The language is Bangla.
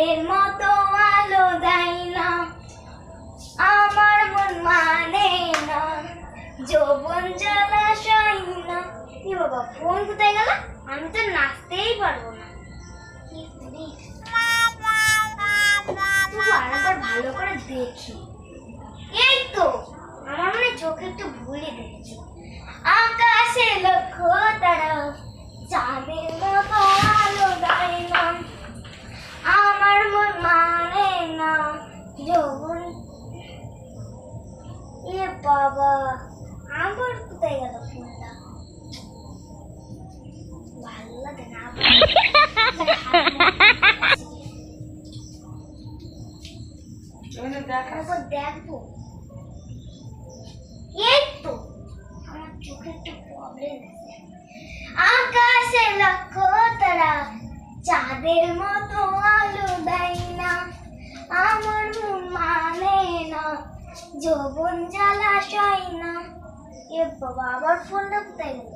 চাঁদের মতো আলো দেয় না, আমার মন মানে না, যৌবন জলাশয় না। কি বাবা, ফোন কোথায় গেল? আমি তো নাচতেই পারবো না। আরেকবার ভালো করে দেখি। এই তো, আমার মনে চোখে একটু ভুলে দেখেছি। আকাশে লক্ষ তারা, চাঁদের মতো আলো দেয় না, আমার মন মানে না, যৌবন। এ বাবা, আবার কোথায় গেল ফোনটা? ভালো লাগে না। দেখবো। এই তো, আমার চোখে একটু প্রবলেম আছে। আকাশে লক্ষ তারা, চাঁদের মতো আলো দেয় না, আমার মন মানে না, যৌবন জলাশয় না। এ বাবা, আবার ফোনটা কোথায় গেল?